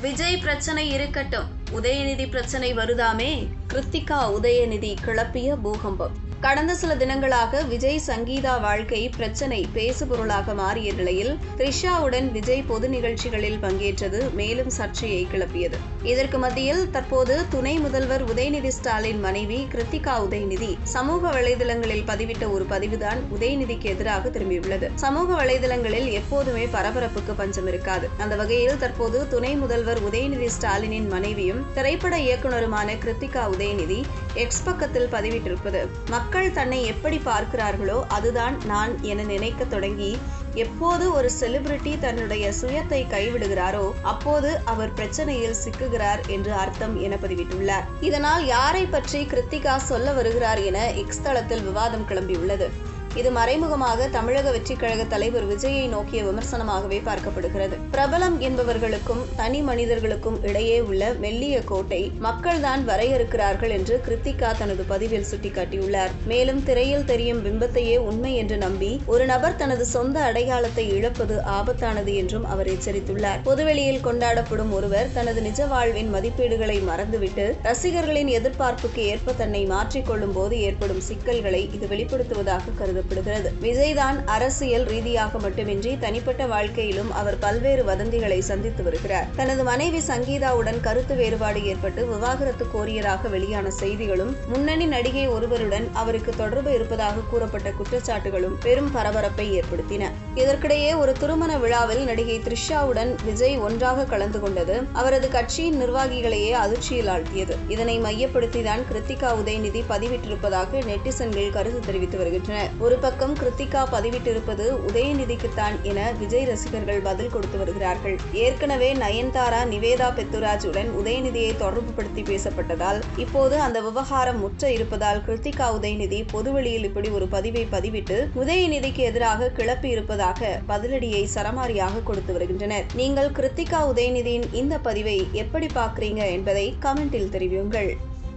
விஜய் பிரச்சனை இருக்கட்டும், உதயநிதி பிரச்சனை வருதாமே. கிருத்திகா உதயநிதி கிளப்பிய பூகம்பம். கடந்த சில தினங்களாக விஜய் சங்கீதா வாழ்க்கை பிரச்சனை பேசுபொருளாக மாறிய நிலையில் த்ரிஷாவுடன் விஜய் பொது நிகழ்ச்சிகளில் பங்கேற்றது மேலும் சர்ச்சையை கிளப்பியது. இதற்கு மத்தியில் தற்போது துணை முதல்வர் உதயநிதி ஸ்டாலின் மனைவி கிருத்திகா உதயநிதி சமூக வலைதளங்களில் பதிவிட்ட ஒரு பதிவுதான் உதயநிதிக்கு எதிராக திரும்பியுள்ளது. சமூக வலைதளங்களில் எப்போதுமே பரபரப்புக்கு பஞ்சம் இருக்காது. அந்த வகையில் தற்போது துணை முதல்வர் உதயநிதி ஸ்டாலினின் மனைவியும் திரைப்பட இயக்குநருமான கிருத்திகா உதயநிதி எக்ஸ் பக்கத்தில் பதிவிட்டிருப்பது, மக்கள் தன்னை எப்படி பார்க்கிறார்களோ அதுதான் நான் என நினைக்க தொடங்கி, எப்போது ஒரு செலிபிரிட்டி தன்னுடைய சுயத்தை கைவிடுகிறாரோ அப்போது அவர் பிரச்சனையில் சிக்குகிறார் என்று அர்த்தம் என பதிவிட்டுள்ளார். இதனால் யாரை பற்றி கிருத்திகா சொல்ல வருகிறார் என எக்ஸ் தளத்தில் விவாதம் கிளம்பியுள்ளது. இது மறைமுகமாக தமிழக வெற்றிக் கழக தலைவர் விஜயை நோக்கிய விமர்சனமாகவே பார்க்கப்படுகிறது. பிரபலம் என்பவர்களுக்கும் தனி மனிதர்களுக்கும் இடையே உள்ள மெல்லிய கோட்டை மக்கள்தான் வரையறுக்கிறார்கள் என்று கிருத்திகா தனது பதிவில் சுட்டிக்காட்டியுள்ளார். மேலும் திரையில் தெரியும் பிம்பத்தையே உண்மை என்று நம்பி ஒரு நபர் தனது சொந்த அடையாளத்தை இழப்பது ஆபத்தானது என்றும் அவர் எச்சரித்துள்ளார். பொதுவெளியில் கொண்டாடப்படும் ஒருவர் தனது நிஜ வாழ்வின் மதிப்பீடுகளை மறந்துவிட்டு ரசிகர்களின் எதிர்பார்ப்புக்கு ஏற்ப தன்னை மாற்றிக்கொள்ளும் போது ஏற்படும் சிக்கல்களை இது வெளிப்படுத்துவதாக கருதப்படுகிறது. விஜய் தான் அரசியல் ரீதியாக மட்டுமின்றி தனிப்பட்ட வாழ்க்கையிலும் அவர் பல்வேறு வதந்திகளை சந்தித்து வருகிறார். தனது மனைவி சங்கீதாவுடன் கருத்து வேறுபாடு ஏற்பட்டு விவாகரத்து கோரியதாக வெளியான செய்திகளும், முன்னணி நடிகை ஒருவருடன் அவருக்கு தொடர்பு இருப்பதாக கூறப்பட்ட குற்றச்சாட்டுகளும் பெரும் பரபரப்பை ஏற்படுத்தின. இதற்கிடையே ஒரு திருமண விழாவில் நடிகை த்ரிஷாவுடன் விஜய் ஒன்றாக கலந்து கொண்டது அவரது கட்சியின் நிர்வாகிகளையே அதிர்ச்சியில் ஆழ்த்தியது. இதனை மையப்படுத்திதான் கிருத்திகா உதயநிதி பதிவிட்டிருப்பதாக நெட்டிசன்கள் கருத்து தெரிவித்து வருகின்றனர். ஒரு பக்கம் கிருத்திகா பதிவிட்டிருப்பது உதயநிதிக்குத்தான் என விஜய் ரசிகர்கள் பதில் கொடுத்து வருகிறார்கள். ஏற்கனவே நயன்தாரா நிவேதா பெத்துராஜுடன் உதயநிதியை தொடர்புபடுத்தி பேசப்பட்டதால் இப்போது அந்த விவகாரம் முற்ற இருப்பதால் கிருத்திகா உதயநிதி பொதுவெளியில் இப்படி ஒரு பதிவை பதிவிட்டு உதயநிதிக்கு எதிராக கிளப்பி இருப்பதாக பதிலடியை சரமாரியாக கொடுத்து வருகின்றனர். நீங்கள் கிருத்திகா உதயநிதியின் இந்த பதிவை எப்படி பார்க்கிறீங்க என்பதை கமெண்டில் தெரிவியுங்கள்.